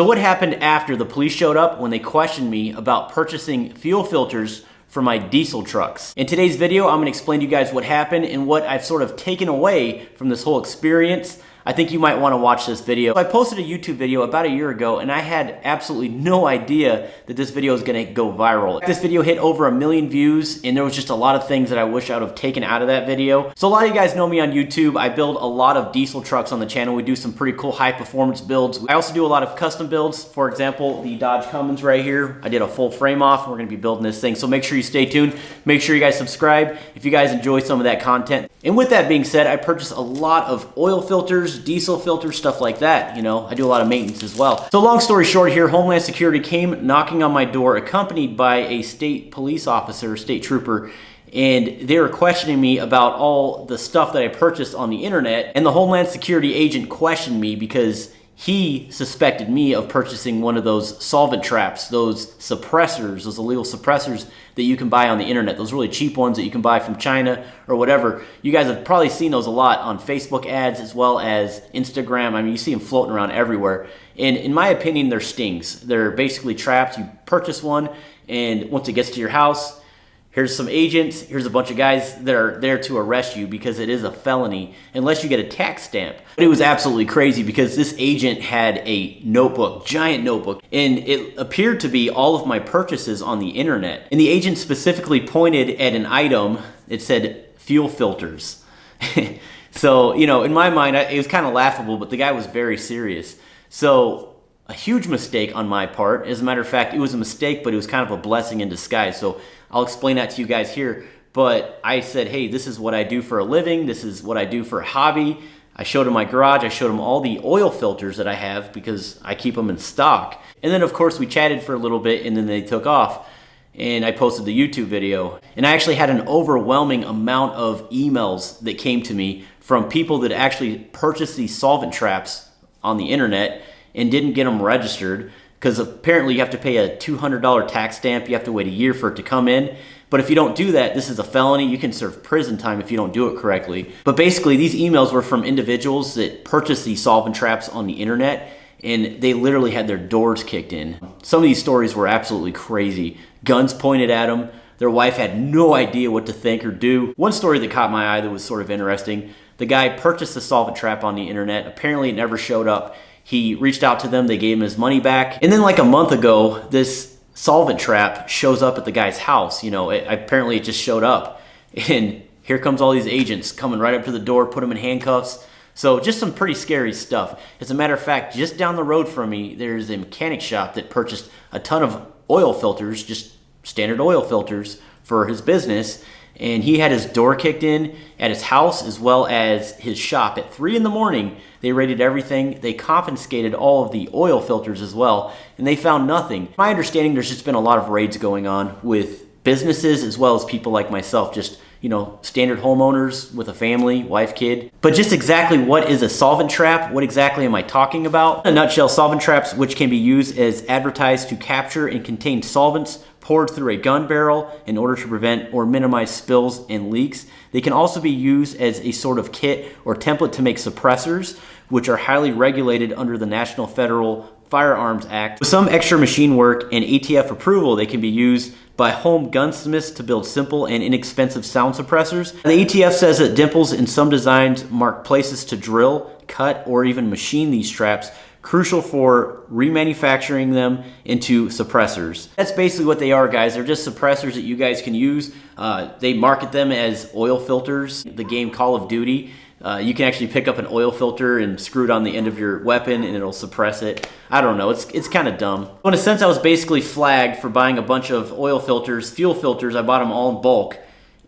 So what happened after the police showed up when they questioned me about purchasing fuel filters for my diesel trucks? In today's video, I'm gonna explain to you guys what happened and what I've sort of taken away from this whole experience. I think you might want to watch this video. I posted a YouTube video about a year ago and I had absolutely no idea that this video is gonna go viral. This video hit over 1 million views and there was just a lot of things that I wish I would have taken out of that video. So a lot of you guys know me on YouTube. I build a lot of diesel trucks on the channel. We do some pretty cool high performance builds. I also do a lot of custom builds. For example, the Dodge Cummins right here. I did a full frame off and we're gonna be building this thing. So make sure you stay tuned. Make sure you guys subscribe if you guys enjoy some of that content. And with that being said, I purchased a lot of oil filters, diesel filters, stuff like that. You know, I do a lot of maintenance as well. So long story short here, Homeland Security came knocking on my door accompanied by a state police officer, state trooper, and they were questioning me about all the stuff that I purchased on the internet. And the Homeland Security agent questioned me because he suspected me of purchasing one of those solvent traps, those suppressors, those illegal suppressors that you can buy on the internet, those really cheap ones that you can buy from China or whatever. You guys have probably seen those a lot on Facebook ads as well as Instagram. I mean, you see them floating around everywhere. And in my opinion, they're stings. They're basically traps. You purchase one, and once it gets to your house, here's some agents, here's a bunch of guys that are there to arrest you because it is a felony unless you get a tax stamp. But it was absolutely crazy because this agent had a notebook, giant notebook, and it appeared to be all of my purchases on the internet. And the agent specifically pointed at an item that said fuel filters. So, you know, in my mind, it was kind of laughable, but the guy was very serious. So, a huge mistake on my part. As a matter of fact, it was a mistake, but it was kind of a blessing in disguise. So I'll explain that to you guys here. But I said, hey, this is what I do for a living. This is what I do for a hobby. I showed him my garage. I showed him all the oil filters that I have because I keep them in stock. And then of course we chatted for a little bit and then they took off. And I posted the YouTube video. And I actually had an overwhelming amount of emails that came to me from people that actually purchased these solvent traps on the internet and didn't get them registered because apparently you have to pay a $200 tax stamp. You have to wait a year for it to come in. But if you don't do that, this is a felony. You can serve prison time if you don't do it correctly. But basically, these emails were from individuals that purchased these solvent traps on the internet, and they literally had their doors kicked in. Some of these stories were absolutely crazy. Guns pointed at them. Their wife had no idea what to think or do. One story that caught my eye that was sort of interesting, the guy purchased the solvent trap on the internet. Apparently, it never showed up. He reached out to them, they gave him his money back. And then like a month ago, this solvent trap shows up at the guy's house. You know, apparently it just showed up. And here comes all these agents coming right up to the door, put him in handcuffs. So just some pretty scary stuff. As a matter of fact, just down the road from me, there's a mechanic shop that purchased a ton of oil filters, just standard oil filters for his business. And he had his door kicked in at his house as well as his shop. At 3 in the morning, they raided everything. They confiscated all of the oil filters as well, and they found nothing. My understanding, there's just been a lot of raids going on with businesses as well as people like myself, just, you know, standard homeowners with a family, wife, kid. But just exactly what is a solvent trap? What exactly am I talking about? In a nutshell, solvent traps, which can be used as advertised to capture and contain solvents poured through a gun barrel in order to prevent or minimize spills and leaks. They can also be used as a sort of kit or template to make suppressors, which are highly regulated under the National Federal Firearms Act. With some extra machine work and ATF approval, they can be used by home gunsmiths to build simple and inexpensive sound suppressors. The ATF says that dimples in some designs mark places to drill, cut, or even machine these traps, crucial for remanufacturing them into suppressors. That's basically what they are, guys. They're just suppressors that you guys can use. They market them as oil filters. The game Call of Duty, you can actually pick up an oil filter and screw it on the end of your weapon and it'll suppress it. I don't know, it's kind of dumb. In a sense, I was basically flagged for buying a bunch of oil filters, fuel filters. I bought them all in bulk.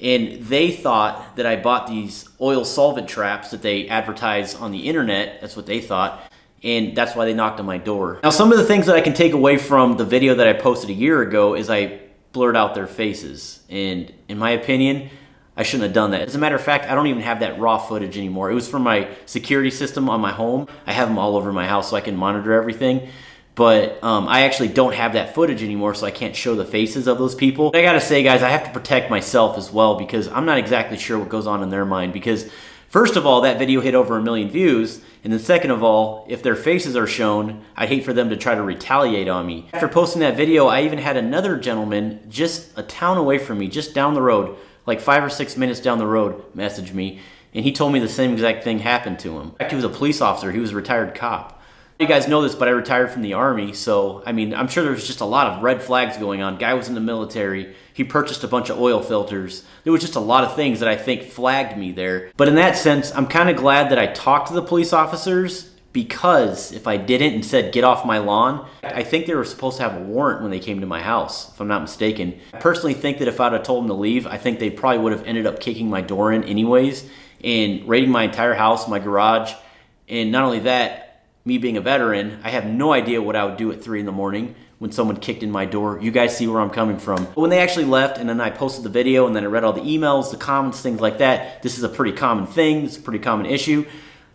And they thought that I bought these oil solvent traps that they advertise on the internet. That's what they thought. And that's why they knocked on my door. Now, some of the things that I can take away from the video that I posted a year ago is I blurred out their faces. And in my opinion, I shouldn't have done that. As a matter of fact, I don't even have that raw footage anymore. It was from my security system on my home. I have them all over my house so I can monitor everything. But I actually don't have that footage anymore, so I can't show the faces of those people. But I gotta say, guys, I have to protect myself as well because I'm not exactly sure what goes on in their mind because First of all, that video hit over 1 million views. And then second of all, if their faces are shown, I'd hate for them to try to retaliate on me. After posting that video, I even had another gentleman just a town away from me, just down the road, like 5 or 6 minutes down the road, message me. And he told me the same exact thing happened to him. In fact, he was a police officer. He was a retired cop. You guys know this, but I retired from the Army, so I mean, I'm sure there was just a lot of red flags going on. Guy was in the military. He purchased a bunch of oil filters. There was just a lot of things that I think flagged me there. But in that sense, I'm kind of glad that I talked to the police officers, because if I didn't and said, get off my lawn, I think they were supposed to have a warrant when they came to my house, if I'm not mistaken. I personally think that if I'd have told them to leave, I think they probably would have ended up kicking my door in anyways and raiding my entire house, my garage. And not only that, me being a veteran, I have no idea what I would do at 3 in the morning when someone kicked in my door. You guys see where I'm coming from. But when they actually left and then I posted the video and then I read all the emails, the comments, things like that, this is a pretty common thing, it's a pretty common issue.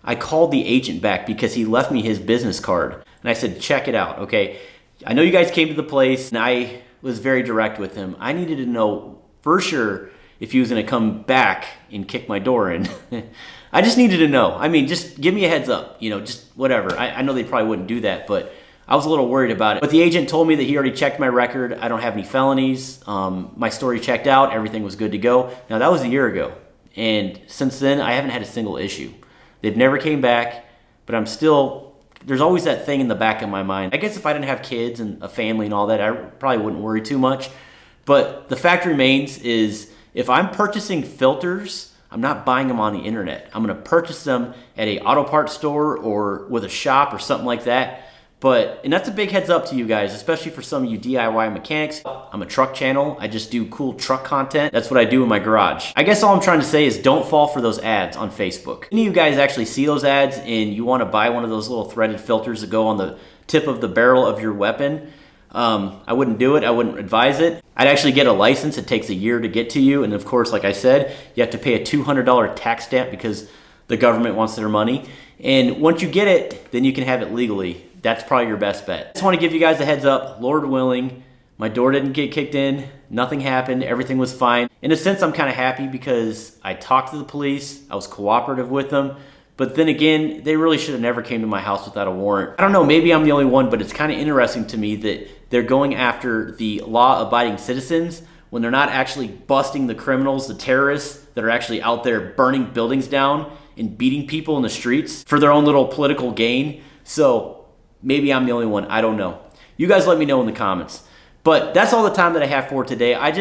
I called the agent back because he left me his business card. And I said, check it out, okay? I know you guys came to the place and I was very direct with him. I needed to know for sure if he was gonna come back and kick my door in. I just needed to know. I mean, just give me a heads up, you know, just whatever. I know they probably wouldn't do that, but I was a little worried about it. But the agent told me that he already checked my record. I don't have any felonies. My story checked out. Everything was good to go. Now, that was a year ago. And since then, I haven't had a single issue. They've never came back, but I'm still, there's always that thing in the back of my mind. I guess if I didn't have kids and a family and all that, I probably wouldn't worry too much. But the fact remains is if I'm purchasing filters, I'm not buying them on the internet. I'm gonna purchase them at a auto parts store or with a shop or something like that. And that's a big heads up to you guys, especially for some of you DIY mechanics. I'm a truck channel. I just do cool truck content. That's what I do in my garage. I guess all I'm trying to say is don't fall for those ads on Facebook. Any of you guys actually see those ads and you wanna buy one of those little threaded filters that go on the tip of the barrel of your weapon, I wouldn't do it. I wouldn't advise it. I'd actually get a license. It takes a year to get to you. And of course, like I said, you have to pay a $200 tax stamp because the government wants their money. And once you get it, then you can have it legally. That's probably your best bet. I just want to give you guys a heads up. Lord willing, my door didn't get kicked in. Nothing happened. Everything was fine. In a sense, I'm kind of happy because I talked to the police. I was cooperative with them. But then again, they really should have never came to my house without a warrant. I don't know, maybe I'm the only one, but it's kind of interesting to me that they're going after the law-abiding citizens when they're not actually busting the criminals, the terrorists that are actually out there burning buildings down and beating people in the streets for their own little political gain. So maybe I'm the only one, I don't know. You guys let me know in the comments. But that's all the time that I have for today. I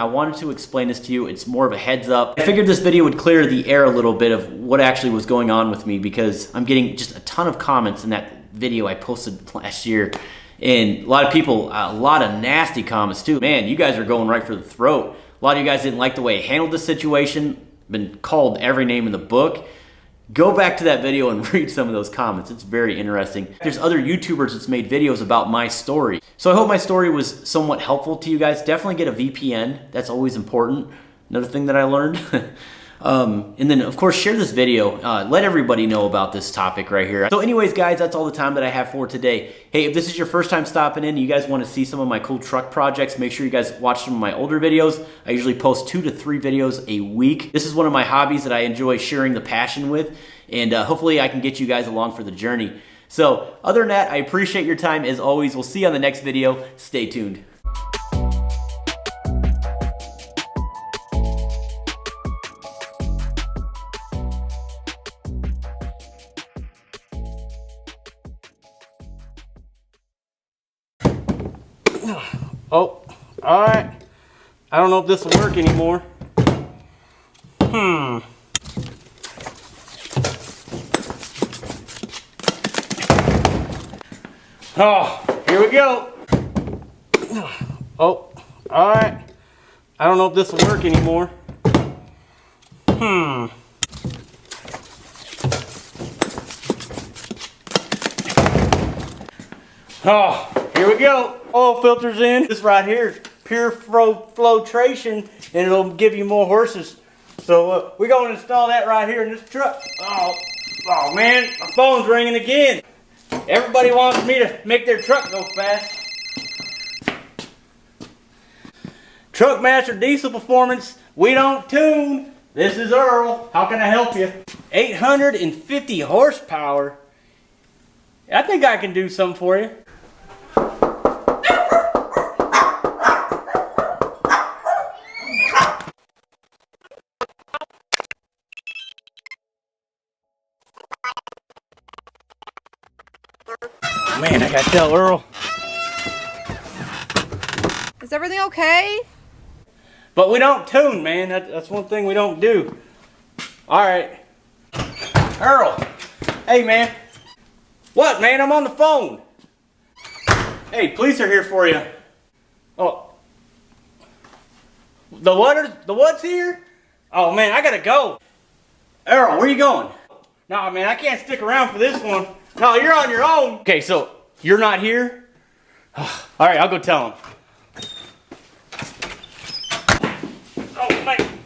wanted to explain this to you. It's more of a heads up. I figured this video would clear the air a little bit of what actually was going on with me because I'm getting just a ton of comments in that video I posted last year. And a lot of people, a lot of nasty comments too. Man, you guys are going right for the throat. A lot of you guys didn't like the way I handled the situation. Been called every name in the book. Go back to that video and read some of those comments. It's very interesting. There's other YouTubers that's made videos about my story. So I hope my story was somewhat helpful to you guys. Definitely get a VPN. That's always important. Another thing that I learned. And then of course share this video. Let everybody know about this topic right here. So anyways guys, that's all the time that I have for today. Hey, if this is your first time stopping in and you guys want to see some of my cool truck projects, make sure you guys watch some of my older videos. I usually post 2 to 3 videos a week. This is one of my hobbies that I enjoy sharing the passion with, and hopefully I can get you guys along for the journey. So other than that, I appreciate your time as always. We'll see you on the next video. Stay tuned. Oh, all right. I don't know if this will work anymore. Oh, here we go. Oh, all right. I don't know if this will work anymore. Oh, here we go. Oil filters in. This right here, pure filtration, and it'll give you more horses. So we're going to install that right here in this truck. Oh man, my phone's ringing again. Everybody wants me to make their truck go fast. Truckmaster Diesel Performance, we don't tune. This is Earl. How can I help you? 850 horsepower. I think I can do something for you. Man, I gotta tell Earl. Is everything okay? But we don't tune, man. That's one thing we don't do. All right. Earl. Hey, man. What, man? I'm on the phone. Hey, police are here for you. Oh. The what's here? Oh, man, I gotta go. Earl, where you going? No, man, I can't stick around for this one. No, you're on your own. Okay, so you're not here? All right, I'll go tell him. Oh, man.